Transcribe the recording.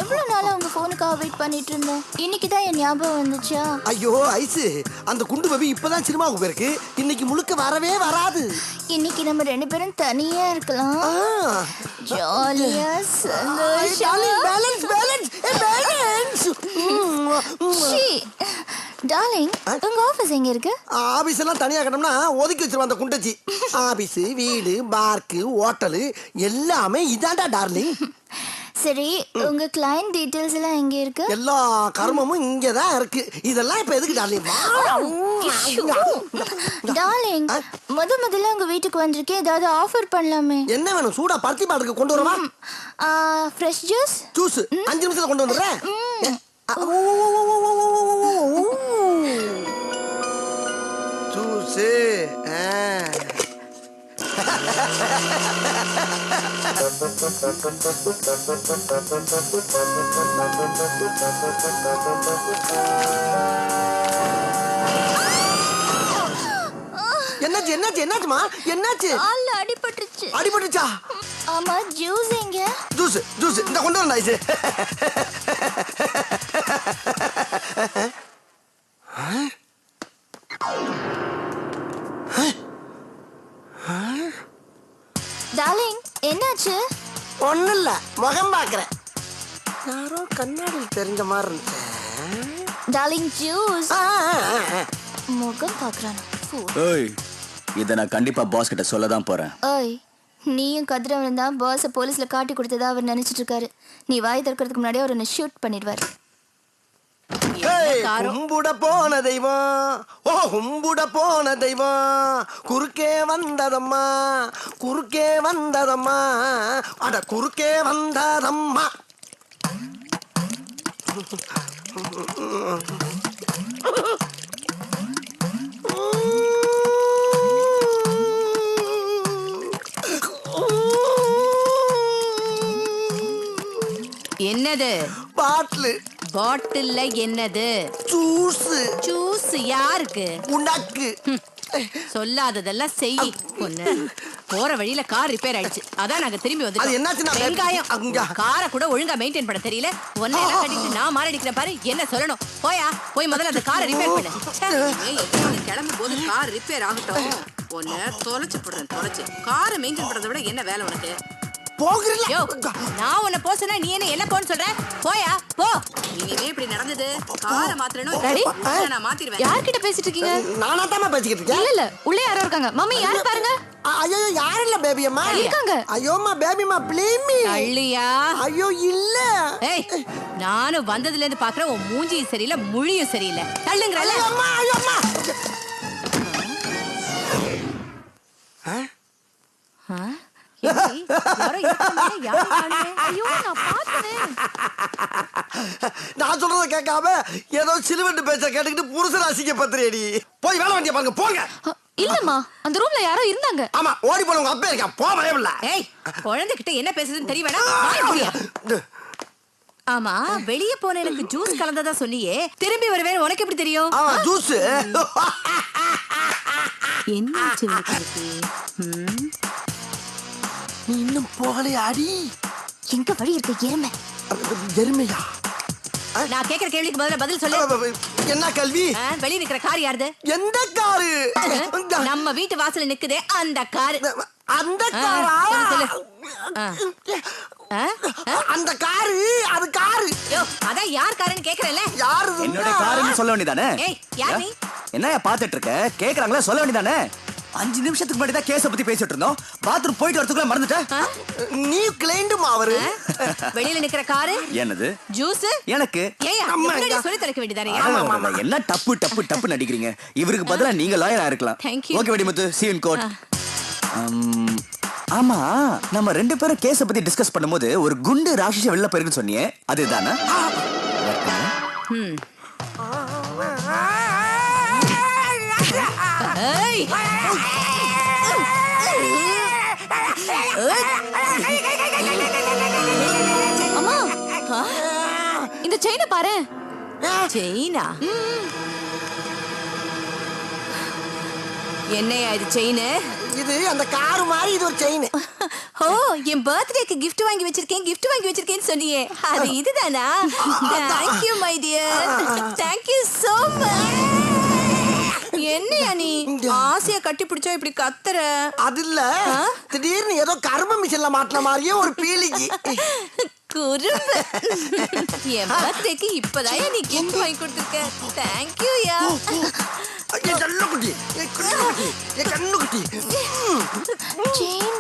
எவ்வளவு நாளா உங்க போனுக்காக வெயிட் பண்ணிட்டு இருந்தேன். இன்னைக்கு தான் என் ஞாபகம் வந்துச்சா? ஐயோ ஐசு, அந்த குண்டு பேபி இப்பதான் சினிமாவுக்கு போயிருக்கு. இன்னைக்கு முழுக்க வரவே வராது. இன்னைக்கு நம்ம ரெண்டு பேரும் தனியா இருக்கலாம். ஜாலியா சந்தோஷமா. Balance balance balance. டார்லிங், உங்க ஆபீஸ் எங்க இருக்கு? ஆபீஸ் எல்லாம் தனியா கட்டணும்னா ஒதுக்கி வச்சிருவான் அந்த குண்டச்சி. ஆபீஸ், வீடு, பார்க்கு, ஹோட்டலு எல்லாமே இதாண்டா டார்லிங். சரி, உங்க கிளையன்ட் டீடைல்ஸ் எல்லாம் எங்க இருக்கு? எல்லா கர்மமும் இங்கதான் இருக்கு. இதெல்லாம் இப்ப எதுக்கு டார்லிங்? டார்லிங், முதல்ல உங்க வீட்டுக்கு வந்திருக்கேன், ஏதாவது ஆஃபர் பண்ணலாமே. என்ன வேணும்? சூடா பருத்தி பாட்டுக்கு கொண்டு வரவா? Fresh juice. ஜூஸ் 5 நிமிஷத்துல கொண்டு வந்துடுறேன். ஜூஸ் என்னாச்சு என்னாச்சு என்னாச்சுமா? என்னாச்சு? கால்ல அடிபட்டுருச்சு. அடிபட்டுச்சா? ஆமா, ஜூஸ் எங்க? ஜூஸ் ஜூஸ் இந்த கொண்டு வரேன் ஐசு. டார்லிங், என்னாச்சு? ஒண்ணும் இல்ல, முகம் பாக்குறேன். யாரோ கண்ணாடியில் தெரிஞ்ச மாதிரி இருந்துச்சு. Darling, juice. முகம் பாக்குறானா? ஏய், இத நான் கண்டிப்பா பாஸ் கிட்ட சொல்ல தான் போறேன். ஏய், நீயும் கதிரவன் தான் பாஸ போலீஸ்ல காட்டி கொடுத்ததா அவர் நினைச்சிட்டு இருக்காரு. நீ வாய் திறக்கிறதுக்கு முன்னாடியே அவர் என்ன ஷூட் பண்ணிடுவாரு. கும்பிட போன தெய்வம், ஓ கும்பிட போன தெய்வம், குறுக்கே வந்ததம்மா, குறுக்கே வந்ததம்மா, அட குறுக்கே வந்ததம்மா. என்னது? பாட்டில். பாட்டில்ல என்னது? ஜூஸ். ஜூஸ் யாருக்கு? உனக்கு. சொல்லாததெல்லாம் செய். பொண்ணு, போற வழியில கார் ரிப்பேர் ஆயிடுச்சு, அதான் நாங்க திரும்பி அது என்னாச்சுன்னா வந்துட்டோம். வெங்காயம், காரை கூட ஒழுங்கா மெயின்டைன் பண்ண தெரியல. ஒன்னை எல்லாம் கட்டிட்டு நான் மாரடிக்கிறேன் பாரு. என்ன சொல்லணும்? போயா, போய் முதல்ல அந்த காரை ரிப்பேர் பண்ணு. கிளம்பும் போது கார் ரிப்பேர் ஆகட்டும். ஒன்னு தொலைச்சு போடுறேன், தொலைச்சு. காரை மெயின்டைன் பண்றதை விட என்ன வேலை உனக்கு? போகிறீங்களா? நான் உன்னை போ சொன்னா நீ என்ன எல்லாம் போன்னு சொல்ற? போயா, போ. இனிமே இப்படி நடந்தது காரை மாத்தறணும். நான் மாத்திடுவேன். யார்கிட்ட பேசிட்டு இருக்கீங்க? நானா தான் பேசிக்கிட்டு இருக்கேன். இல்ல, உள்ளே யாரோ இருக்காங்க. மம்மி, யாரு பாருங்க. ஐயோ, யாரும் இல்ல பேபி அம்மா இருக்காங்க. ஐயோம்மா பேபி அம்மா ப்ளீஸ் மீ. அள்ளியா? ஐயோ இல்ல. ஏய், நானும் வந்ததுல இருந்து பாக்குறேன், உன் மூஞ்சியும் சரியில்லை, முழியும் சரியில்லை. தள்ளுங்கறல. அம்மா ஐயோ அம்மா. நான் சொல்றத கேட்காம ஏதோ சிலுவண்டு பேச்ச கேட்டுக்கிட்டு புருஷன் அசிங்க பத்திரேடி. போய் வேலை வண்டிய பாருங்க போங்க. இல்லம்மா, அந்த ரூம்ல யாரோ இருந்தாங்க. ஆமா, ஓடி போன உங்க அப்பா இருக்கா. போ பயமில்ல. ஏய், குழந்தைகிட்ட என்ன பேசுதுன்னு தெரியவேடா. ஆமா, வெளிய போன எனக்கு ஜூஸ் கலந்ததா சொன்னியே, திரும்பி வருவேன் உனக்கு எப்படி தெரியும்? ஆமா, ஜூஸ். என்னாச்சு உனக்கு? நீ இன்னும் போகலே அடி. எங்க வழி இருக்க எருமை? எருமையா? நான் கேக்குற கேள்விக்கு முதல்ல பதில் சொல்லு. என்ன கல்வி? வெளிய நிக்கிற கார் யாருது? எந்த காரு? நம்ம வீட்டு வாசல்ல நிக்குதே அந்த கார். அந்த காரா? அந்த காரு, அது காரு. யோ, அதான் யார் காருன்னு கேக்குறல. யாரு? என்னோட காருன்னு சொல்ல வேண்டியதானே? ஏய், யார் நீ? என்னைய பாத்துட்டு இருக்க? கேக்குறாங்களா, சொல்ல வேண்டியதானே? 5 நிமிஷத்துக்கு முன்னாடி தான் கேஸ பத்தி பேசிட்டு இருந்தோம். பாத்ரூம் போயிட்டு வரதுக்குள்ள மறந்துட்டேன். நீ கிளைண்டுமா அவரு? வெளியில நிக்கிற காரு என்னது? ஜூஸ் எனக்கு. ஏய், முன்னாடி சொல்லி தரக்க வேண்டியதானே? என்ன டப்பு டப்பு டப்பு நடிக்கிறீங்க? இவருக்கு பதிலா நீங்க லாயரா இருக்கலாம். Okay Vedimuthu, see you in court. ஆமா, நம்ம 2 பேரும் கேஸ பத்தி டிஸ்கஸ் பண்ணும்போது ஒரு குண்டு ராட்சச வெளில போயிருக்குன்னு சொன்னியே, அதுதானா? ஏய், அம்மா, இந்த செயினை பாரு. செயினா? என்னையா இது செயின்? இது அந்த கார் மாதிரி இது ஒரு செயின். ஓ, என் பர்த்டேக்கு gift வாங்கி வச்சிருக்கேன்னு சொன்னியே, அது இதுதானா? Thank you my dear. Thank you so much. என்னையா நீ ஆசைய கட்டி பிடிச்சா இப்படி கத்துற? அது இல்ல, திடீர்னு ஏதோ கரும மிஷின்ல மாட்டின மாதிரியே ஒரு பீலிங்கி. குறும்பு. என் பர்த்டேக்கு இப்பதான் நீ gift வாங்கி கொடுத்துருக்க. Thank you yeah. N Kannukutti, N Kannukutti, N Kannukutti. Chain